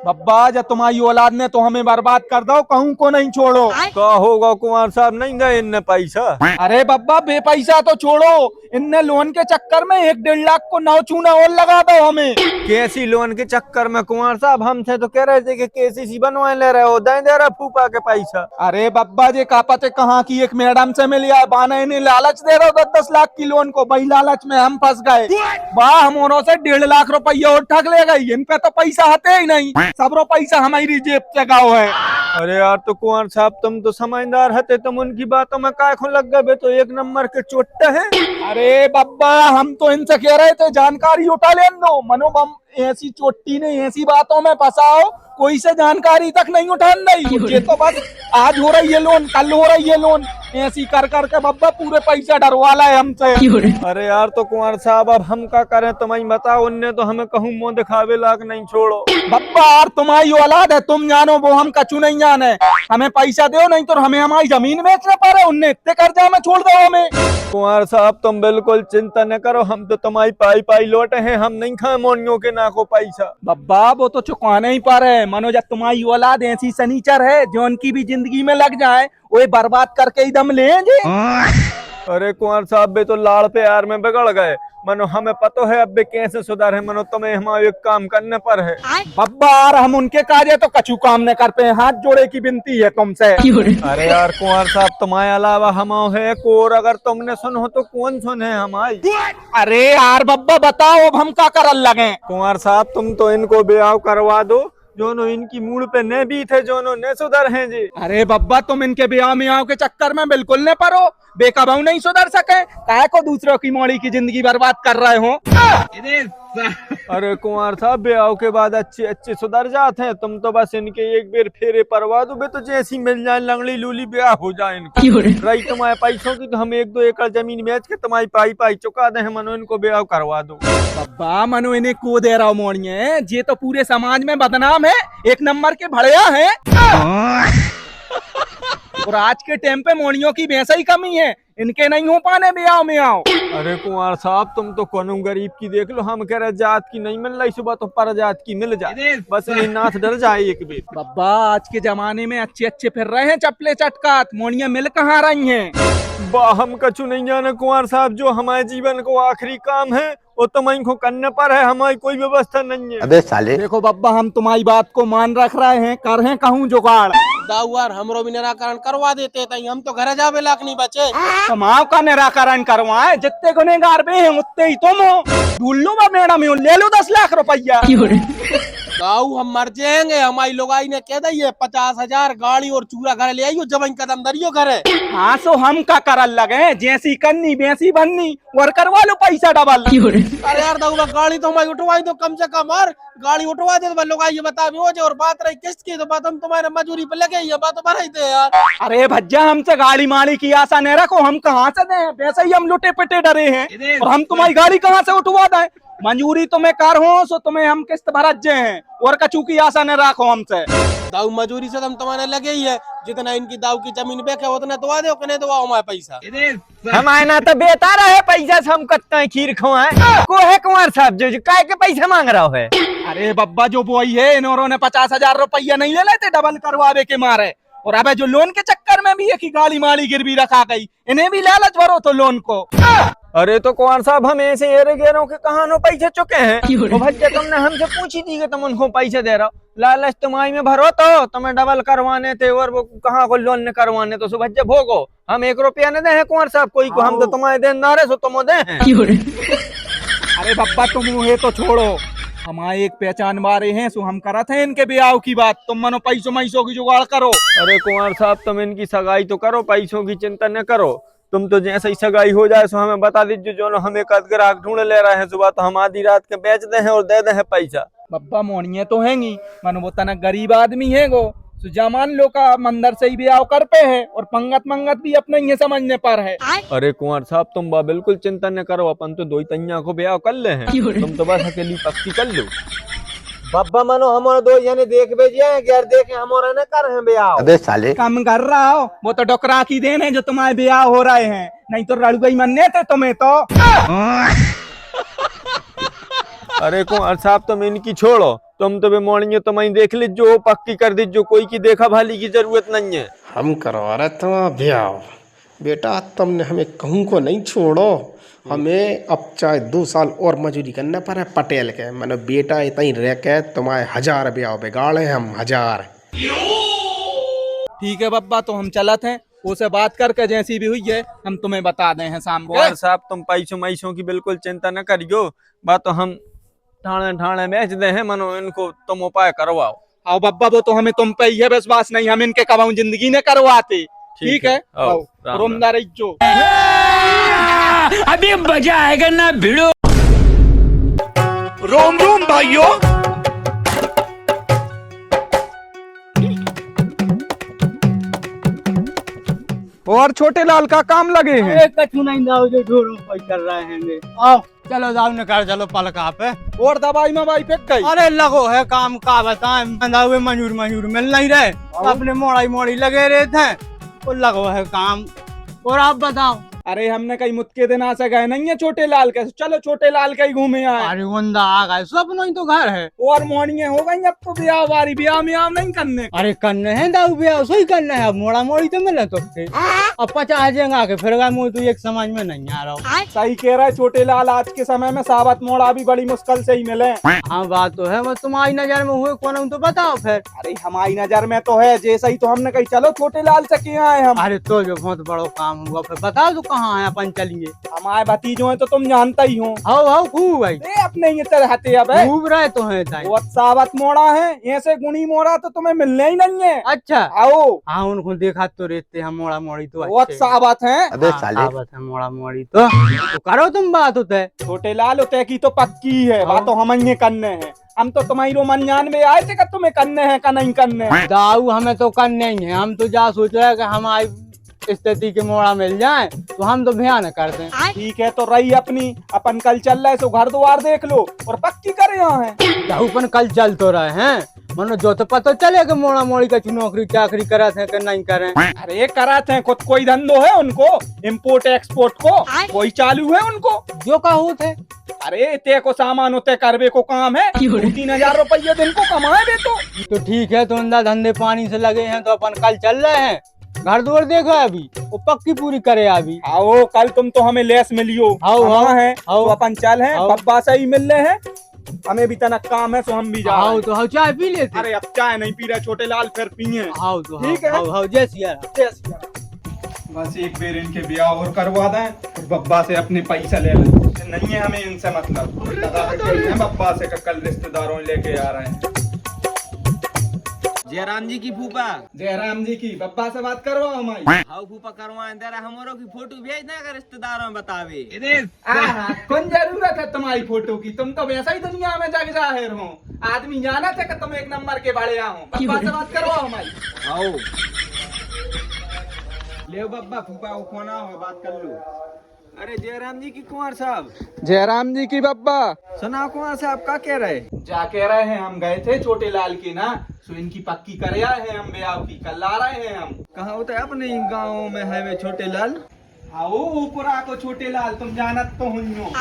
बब्बा जब तुम्हारी औलाद ने तो हमें बर्बाद कर दो, कहूँ को नहीं छोड़ो। का होगा कुमार साहब, नहीं गए इनने पैसा। अरे बब्बा बेपैसा तो छोड़ो, इनने लोन के चक्कर में 1-1.5 लाख को नौ चूना और लगा दो हमें। कैसी लोन के चक्कर में कुमार साहब? हमसे तो कह रहे थे कि केसीसी बनवाए ले रहे हो, दे रहा फूफा के पैसा। अरे बब्बा जी का पते कहाँ की एक मैडम से मिल आए, बाना इन्हें लालच दे रहे हो 10-10 लाख की लोन को, वही लालच में हम फंस गए। वाह हम से 1.5 लाख रुपया और ठग ले गई, इन पे तो पैसा आते ही नहीं, सब रो पैसा हमारी जेब से गाँव है। अरे यार तो कुंवर साहब तुम तो समझदार हते, तुम उनकी बातों में काय खो लग गए, तो एक नंबर के चोट्टे हैं। अरे बब्बा हम तो इनसे कह रहे थे जानकारी उठा लेन दो, मनो बम ऐसी चोटी ने ऐसी बातों में फंसाओ, कोई से जानकारी तक नहीं उठान नहीं। ये तो बस आज हो रही है लोन, कल हो रही है लोन, ऐसी कर कर के बब्बा पूरे पैसा डरवाला है हमसे। अरे यार तो कुंवर साहब अब हम क्या करें, तुम्हें बताओ, उनने तो हमें कहूँ मुंह दिखावे लाख नहीं छोड़ो। बब्बा यार तुम्हारी औलाद है, तुम जानो वो हम कछु नहीं जाने, हमें पैसा दो नहीं तो हमें हमारी जमीन बेचना पड़े, उनने इतने कर्जा में छोड़ दो हमें। कुंवर साहब तुम बिल्कुल चिंता न करो, हम तो तुम्हारी पाई पाई लौटे हैं, हम नहीं खाए मोनियों के ना को पैसा। बब्बा वो तो चुकाने ही पर है, मनो जब तुम्हारी औलाद ऐसी सनीचर है जो उनकी भी जिंदगी में लग जाए वो बर्बाद करके ही दम लेंगे। अरे कुंवर साहब बे तो लाड़ पे यार में बिगड़ गए, मनो हमें पता है अब बे कैसे सुधारे, मनो तुम्हें हमारे एक काम करने पर है। बब्बा यार हम उनके कार्य तो कछु काम न कर पे, हाथ जोड़े की विनती है तुमसे। अरे यार कुंवर साहब तुम्हारे अलावा हम है को, और अगर तुमने सुन हो तो कौन सुन है हमारी। अरे यार बब्बा बताओ अब हम क्या करल लगे। कुंवर साहब तुम तो इनको ब्याह करवा दो, जो इनकी मूड पे न भी थे, जो न सुधर हैं जी। अरे बब्बा तुम इनके ब्याह में आओ के चक्कर में बिल्कुल न पड़ो, बेकबहू नहीं सुधर सके, काहे को दूसरों की मोड़ी की जिंदगी बर्बाद कर रहे हो। अरे कुंवर साहब ब्याह के बाद अच्छे अच्छे सुधर जाते हैं, तुम तो बस इनके एक बेर फेरे परवा दो बे, तो जैसी मिल जाए लंगड़ी लूली ब्याह हो जाए इनको। रही तुम्हारे पैसों की तो हम 1-2 एकड़ जमीन बेच के तुम्हारी पाई पाई चुका दे, मनो इनको ब्याह करवा दो। बब्बा मनो इन्हें को दे रहा हूँ मोड़िए, ये तो पूरे समाज में बदनाम है, एक नंबर के भड़िया है। और आज के टाइम पे मोड़ियों की वैसा ही कमी है, इनके नहीं हो पाने ब्याह में आओ। अरे कुंवर साहब तुम तो कोनो गरीब की देख लो, हम कह रहे जात की नहीं मिल रही, सुबह तो पर जात की मिल जाए, बस ये नाथ डर जाए एक बेर। बब्बा आज के जमाने में अच्छे अच्छे फिर रहे हैं चपले चटकात, मोड़ियां मिल कहाँ रही हैं। हम कछु नहीं जाने कुंवर साहब, जो हमारे जीवन को आखिरी काम है वो तुम्हारी को करने पर है, हमारी कोई व्यवस्था नहीं है। अबे साले देखो बब्बा हम तुम्हारी बात को मान रख रहे हैं, कर हैं कहूँ जुगाड़। दाऊआर हमरो भी निराकरण करवा देते तई, हम तो घर जावे लाख नहीं बचे। माँ का निराकरण करवाए, जितने गुनेगार बे हैं उतने ही तुम हो। ढूंढ लो मैडम ले लो 10 लाख रुपया। गाऊ हम मर जाएंगे, हमारी लोगाई ने कह दी है 50,000 गाड़ी और चूरा घर ले आइयो, जब कदम दरियो घरे। हाँ सो हम का करल लगे, जैसी करनी वैसी बननी, और करवा लो पैसा डबल। अरे यार दाऊआ गाड़ी तो हमारी उठवाई दो कम से कम, और गाड़ी उठवा दे तो लोगाई ये बता भी हो जाए, और बात रही किस्त की तो बात हम तुम्हारे मजूरी पे लगे, ये बात भराई दे यार। अरे भज्जा हमसे गाड़ी माड़ी की आशा नहीं रखो, हम कहाँ से दें, वैसे ही हम लुटे पिटे डरे हैं, और हम तुम्हारी गाड़ी कहाँ से उठवा दें। मंजूरी तुम्हें कर हो सो तुम्हें हम किस्त भरजे हैं, और कचू की आशा न रखो हमसे। दाऊ मजूरी से तुम तुम्हारे लगे ही है, जितना इनकी दाऊ की जमीन बेचे उतना दवा दो, कि नहीं दवा हमारे पैसा। हमारे ना तो बेता रहे पैसा से हम कत्ता खीर खवाए को है कुंवर साहब, जो काय के पैसा मांग रहा है। अरे बब्बा जो बोई है इन्होंने 50,000 रुपया नहीं ले लेते डबल करवावे के मारे, और अब जो लोन के चक्कर में भी है कि गाड़ी माड़ी गिरवी रखा गई, इन्हें भी लालच भरो तो लोन को। अरे तो कुंवर साहब हम ऐसे एरे गेरों के कहानों पैसे चुके हैं, तो भज्जा तुमने हमसे पूछी थी कि तुम उनको पैसे दे रहे हो, लालच तुम्हारी में भरो तो तुम्हें डबल करवाने थे, और वो कहाँ को लोन ने करवाने, तो सुभज्जा भोगो, हम 1 रुपया न दे हैं कुंवर साहब कोई को, हम तो तुम्हारे देनदार है सो तुम दे हैं। अरे बब्बा तुम मुहे तो छोड़ो, हमारे एक पहचान वाले हैं सो हम करा थे इनके ब्याह की बात, तुम मनो पैसों की जुगाड़ करो। अरे कुंवर साहब तुम इनकी सगाई तो करो, पैसों की चिंता न करो, तुम तो जैसे ही सगाई हो जाए सो हमें बता दीजिए, जो हम एक ग्राहक ढूंढ ले रहे हैं सुबह, तो हम आधी रात के बेच दे हैं और दे दे हैं पैसा। बब्बा मोनिये तो हैंगी, मनो वो तना गरीब आदमी है गो, सुजामान लोग का मंदिर से ही ब्याह कर पे है, और पंगत भी अपने ये समझने पर है। अरे कुंवर साहब तुम बिल्कुल चिंता न करो, अपन तो 2 तैया को ब्याह कर ले हैं, तुम तो बस अकेली पक्की कर लो। बब्बा मनो हमारे 2 जने देख भेजिए, यार देखे हमारे न कर हैं ब्याह। अबे साले कम कर रहा हो, वो तो डोकरा की देन है जो तुम्हारे ब्याह हो रहे हैं, नहीं तो रड़ गई मनने थे तुम्हें तो। अरे कुंवर साहब तुम इनकी छोड़ो, तुम तो बेमोड़ियो तुम ही देख लीजो, पक्की कर दीजो, कोई की देखा भाली की जरूरत नहीं है। हम करवा रहे थे ब्याह। बेटा तुमने हमें कहूँ को नहीं छोड़ो, हमें अब चाहे 2 साल और मजूरी करना पड़े पटेल के, मैंने बेटा इतना ही रह के तुम्हारे 1000 ब्याह बिगाड़े हम 1000। ठीक है बब्बा, तो हम चलत हैं, उसे बात करके जैसी भी हुई है हम तुम्हें बता दें हैं शाम को। कुंवर साहब तुम पैसों मैसों की बिल्कुल चिंता न करियो, बात तो हम ठाणे ठाणे बेच दे हैं, मनो इनको तुम उपाय करवाओ। आओ बब्बा, वो तो हमें तुम पे ही है विश्वास नहीं, हम इनके कबाऊ जिंदगी ने करवाते। ठीक है, आओ, राम रोमदा रहियो। अभी मजा आएगा ना भिड़ो। रोम रोम भाइयों। और छोटे लाल का काम लगे हैं। कछु नहीं दाऊ जो ढोरों पर कर रहे हैं। आओ चलो दाऊ निकाल चलो पलका पे। और दवाई में भाई फेंक गई। अरे लगो है काम का बताएं, दाऊ मजूर मिल नहीं रहे, अपने मोड़ी लगे रहे थे, वो लगो है काम। और आप बताओ। अरे हमने कहीं मुत्के दिन आ से गए नहीं है छोटे लाल के, चलो छोटे लाल का ही घूमे आए। अरे वंदा आ गए, सपनों ही तो घर है। और मोड़िए हो गई अब तो ब्याह वारी, ब्याह में आम नहीं करने। अरे करने हैं दाऊ ब्याह, सही करने है, अब मोड़ा मोड़ी तो मिले तो अब 50 जगह के फिर गए मुँह तो एक समझ में नहीं आ रहा। सही कह रहा है छोटे लाल, आज के समय में साबत मोड़ा भी बड़ी मुश्किल से ही मिले। हाँ बात तो है, बस तुम्हारी नजर में हुए कौन तो बताओ फिर। अरे हमारी नजर में तो है, जैसा ही तो हमने कही चलो छोटे लाल से किए आए हम। अरे तो जो बहुत बड़ा काम हुआ, फिर बताओ तो कहाँ है अपन चलिए। हमारे भतीजों है तो तुम जानता ही हो। हाउ खूब भाई, अपने ये रहते अब खूब रहे तो है ताई। वो साबत मोड़ा है, ऐसे गुणी मोड़ा तो तुम्हें मिलने ही नहीं है। अच्छा आओ। हाँ उनको देखा तो रहते हैं मोड़ा मोड़ी तो वो साबत है। अबे साले साबत है मोड़ा मोड़ी तो करो तुम बात होते। छोटे लाल होते की तो पक्की है, बात तो हम ही करने हैं। हम तो तुम्हारी रोमनियान में आए थे कि तुम्हें करने हैं का नहीं करने हैं। दाऊ हमें तो करने ही है, हम तो जा सोच रहे हैं कि हमारी स्थिति के मोड़ा मिल जाए तो हम तो भयानक करते हैं। ठीक है तो रही अपनी, अपन कल चल रहे सो घर द्वार देख लो और पक्की करे यहाँ है। दाऊ अपन कल चल तो रहे हैं, मनो जो तो पता चले कि मोड़ा मोड़ी का नौकरी चाकरी करते हैं कि नहीं करें। अरे कराते हैं, खुद कोई धंधो है उनको, इम्पोर्ट एक्सपोर्ट को कोई चालू है उनको। जो का होते अरे ते को सामान होते करवे को काम है, 3,000 रुपये दिन को कमाए बे तो ठीक है, तो अंदा धंधे पानी से लगे हैं तो अपन कल चल रहे हैं। घर द्वार देखो अभी, वो पक्की पूरी करे अभी। आओ कल तुम तो हमें लेस मिलियो। है तो अपन चल हैं, बब्बा से ही मिल रहे हैं, हमें भी तनक काम है तो हम भी जा रहे हैं। तो हाउ चाय पी लेते। अरे अब चाय नहीं पी रहे छोटे लाल, फिर पिए। हाउ तो ठीक है। हाउ जय सिया राम। बस एक बेर इनके ब्याह और करवा दें और बब्बा से अपने पैसा ले लें, नहीं है हमें इनसे मतलब। बब्बा से कल रिश्तेदारों लेके आ रहे हैं। जयराम जी की फूफा। जयराम जी की बब्बा से बात करवाओ हमारी। हाउ फूफा करवाएं तेरा, हमारों की फोटो भेज दे अगर रिश्तेदारों में बतावे। कौन जरूरत है तुम्हारी फोटो की, तुम तो वैसा ही दुनिया में जग जाहिर हो। आदमी जाना था कि तुम एक नंबर के बड़े आओ। बब्बा से बात करवाओ हमारी। आओ ले बब्बा, फूफा को फोन आओ, बात कर लो। अरे जयराम जी की कुंवर साहब। जयराम जी की बब्बा। सुना कुंवर साहब का कह रहे? जा कह रहे हैं हम गए थे छोटे लाल के ना, सो इनकी पक्की कर आए हैं हम, ब्याह की कल ला रहे हैं हम। कहाँ होता है अपने गाँव में है वे छोटे लाल। आओ ऊपरा को छोटे लाल, तुम जानत तो हुइयो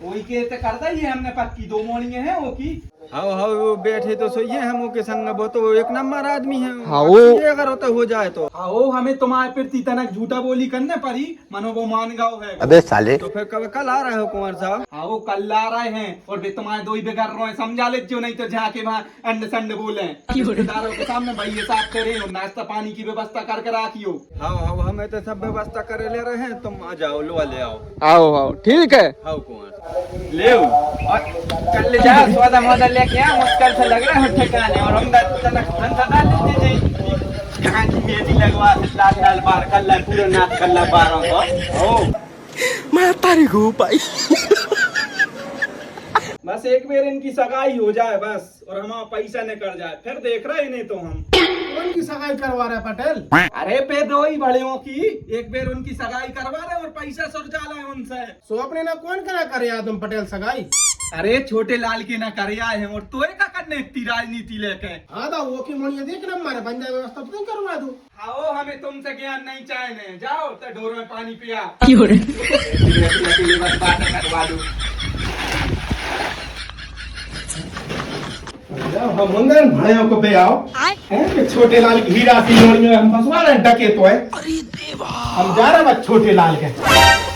वही के ते कर दी है हमने पक्की, 2 मोड़िए हैं वो की। हाउ वो बैठे तो सही है, हम के संग वो तो एक नंबर आदमी है। हाँ ये अगर होता हो जाए तो आओ, हमें तुम्हारे प्रति तनक झूठा बोली करने पड़ी, मनो वो मान गाँव है। अबे साले तो फिर कल आ रहे हो कुंवर साहब? आओ कल ला रहे हैं और वे तुम्हारे 2 ही बेकार रहे, समझा ले जो नहीं तो जाके वहाँ अंड संड बोले रिश्तेदारों के सामने भाई ये साफ करे और नाश्ता पानी की व्यवस्था करके राखियो। हाँ हमें तो सब व्यवस्था करे ले रहे हैं, तुम आ जाओ, लो ले आओ। आओ आओ ठीक है। आओ कुंवर ले कल ले जा, स्वादा मोदा लेके आ, मुश्किल से लग रहा है ठिकाने, और हम डाल लीजिए यहाँ की मेहंदी लगवा लाल लाल बार कर ला, पूरा नाच कर ला 12 को। मैं तारी को पाई। बस एक बार इनकी सगाई हो जाए बस, और हमारा पैसा निकल जाए, फिर देख रहे नहीं तो हम। कौन की सगाई करवा रहे पटेल? अरे पे 2 ही बड़ियों की, एक बार उनकी सगाई करवा रहे और पैसा सुरजा रहे उनसे। सो अपने ना कौन करा करे आदम पटेल सगाई? अरे छोटे लाल के ना कर आए हैं, और तो का करने इतनी राजनीति लेके। हाँ दा वो की मोड़िया देख ना, हमारे बंदा व्यवस्था तो तुम करवा दो। आओ हमें तुमसे ज्ञान नहीं चाहिए, जाओ तो ढोर में पानी पिया। करवा दो। हम होंगे भाइयों को पे आओ हैं कि छोटे लाल की हीरा सी लोड़ी में हम फंसवा रहे हैं डके तो है। अरे देवा हम जा रहे हैं छोटे लाल के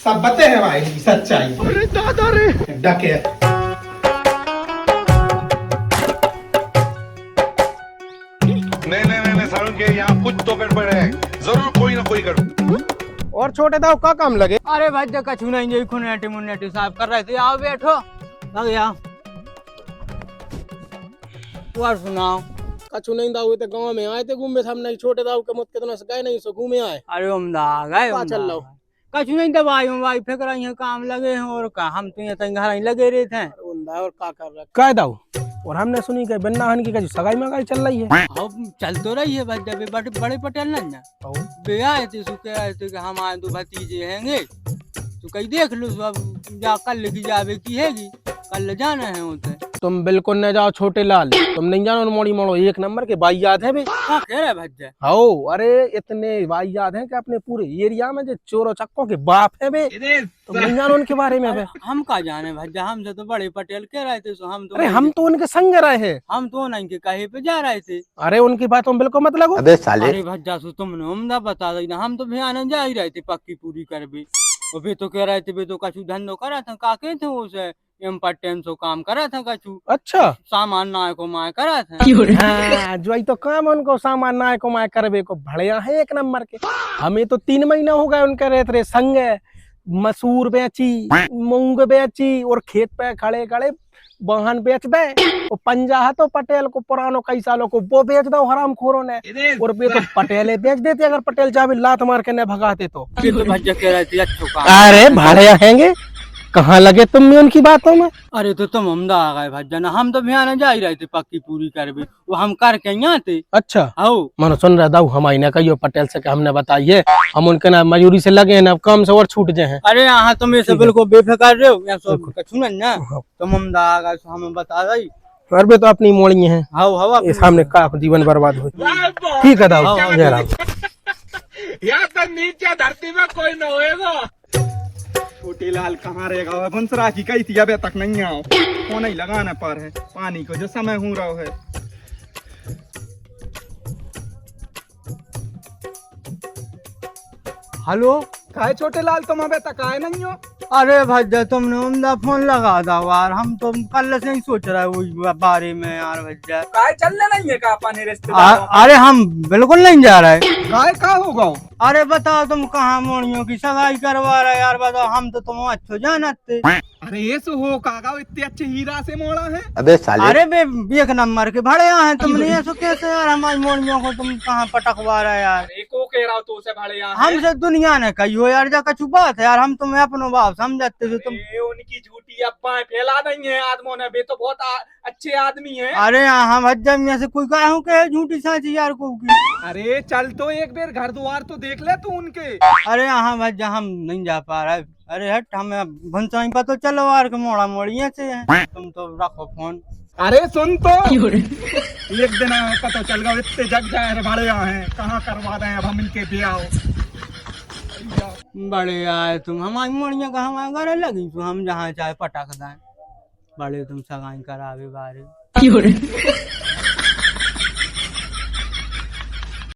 सब बते हैं भाई सच्चाई। अरे दादा रे डके नहीं सारुण के यहाँ कुछ तो गड़बड़ है, जरूर कोई ना कोई गड़बड़। और छोटे दाव का काम लगे। अरे भाई जगह छूना ही खुनेटी मुन्नेटी साफ कर रहे थे। आओ बैठो लग जाओ और सुनाओ। कछु नहीं दाऊ तो गांव में आए थे घूमे हम नहीं छोटे दाऊ के मत कितना से गए नहीं सो घूमे आए। अरे उमदा गए का चल रहा कछु नहीं दवाई वाई फेंक रही है काम लगे हैं और का हम तो यहाँ घर ही लगे रहे थे। और का कर रहा काय दाऊ और हमने सुनी कि बन्नाहन की कहीं सगाई में चल रही है। अब चल तो रही है भाई जब बड़े पटेल ना बे आए थे सुखे आए थे कि हम आए तो भतीजे हैंगे तो कहीं देख लो अब जा कल लेके जावे की हैगी कल जाना है उसे। तुम बिल्कुल न जाओ छोटे लाल, तुम नहीं जानो मोड़ी मोड़ो एक नंबर के भाई याद है बे। क्या कह रहे भज्जा? हो अरे इतने भाई याद हैं कि अपने पूरे एरिया में जो चोरों चक्कों के बाप है बे। तुम नहीं जानो उनके बारे में बे। हम का जाने भज्जा हमसे तो बड़े पटेल कह रहे थे सो हम तो अरे हम तो उनके संग रहे हैं। हम तो नहीं के कहे पे जा रहे थे। अरे उनकी बातों बिल्कुल मत लगो। अरे भज्जा सो तुमने उम्दा बता देना हम तो भयान जा ही रहे थे पक्की पूरी कर भी और वे तो कह रहे थे वे तो कछु धंधो करा था काके थे उसे इम्पोर्टेंट सो काम करा था कछु। अच्छा सामान नाय को माय करा था। हाँ, जो तो काम उनको सामान नाय को माय करवे को बढ़िया है एक नंबर के। हमें तो 3 महीना हो गए उनके रहते रहे संग मसूर बेची मूंग बेची और खेत पे खड़े खड़े वाहन बेच दे और पंजा तो पटेल को पुरानो कई सालों को वो बेच दो हराम खोरों ने और वे तो पटेल बेच देते अगर पटेल चाहे लात मार के न भगाते तो। भज्जा कह रहे थे अच्छो काम। अरे भाड़े हैंगे कहाँ लगे तुम भी उनकी बातों में। अरे तो तुम हमदा आ गए भज्जा ना हम तो भयान जा ही रहे थे पक्की पूरी कर भी वो हम करके यहाँ थे। अच्छा आओ मानो सुन रहा दाऊ हमारी ना कहियो पटेल से कि हमने बताइए हम उनके ना मजूरी से लगे हैं ना काम से और छूट जाए हैं। अरे यहाँ तुम ये सब बिल्कुल बेफिक्र रहे हो यहाँ सब कछु ना तुम हमदा आ गए हमें बता दई और भी तो अपनी मोड़ी है। हाउ हवा ये सामने का जीवन बर्बाद हो। ठीक है दाऊ जय राम। यहाँ तो नीचे धरती में कोई न होएगा। छोटे लाल कहाँ रहेगा बंसरा की कही थी अबे तक नहीं आओ फोन ही लगाना पर है पानी को जो समय हो रहा है। हेलो काहे छोटे लाल तुम अबे तक आए नहीं हो। अरे भज्जा तुमने उमदा फोन लगा था यार हम तो कल से ही सोच रहे वो बारे में यार भज्जा। काहे चलने नहीं है का पानी रिश्ते। अरे हम बिल्कुल नहीं जा रहे। काहे का होगा। अरे बताओ तुम कहाँ मोड़ियों की सगाई करवा रहे यार बताओ हम तो तुम अच्छो जानते। अरे ये सो हो कागा इतने अच्छे हीरा से मोड़ा है। अबे साले अरे बे एक नंबर के भड़े हैं तुमने ये सो कैसे यार हमारी मोड़ियों को तुम कहाँ पटकवा रहे यार। एको कह रहा हो तो उसे भाड़े यहाँ हमसे दुनिया ने कही हो यार जा कछु बात है यार हम तुम्हें अपनो बाप समझते थे तुम। ये उनकी झूठी अफवाहें फैला नहीं है आदमों ने वे तो बहुत अच्छे आदमी हैं। अरे यहाँ भज्जा में से कोई कहा के झूठी साची यार को की। अरे चल तो एक बार घर द्वार तो देख ले तू उनके। अरे यहाँ भज्जा हम नहीं जा पा रहे। अरे हट हमें भंसाई पर तो चलो यार के मोड़ा मोड़िया से है तुम तो रखो फोन। अरे सुन तो एक दिन पता चल गया इतने जग जाए भाड़े यहाँ हैं कहाँ करवा रहे हैं अब हम इनके ब्याह। बड़े आए तुम हमारी मोड़िया का हमारे घर लगी तो हम जहाँ चाहे पटक दें बड़े तुम सगाई करावे बारे।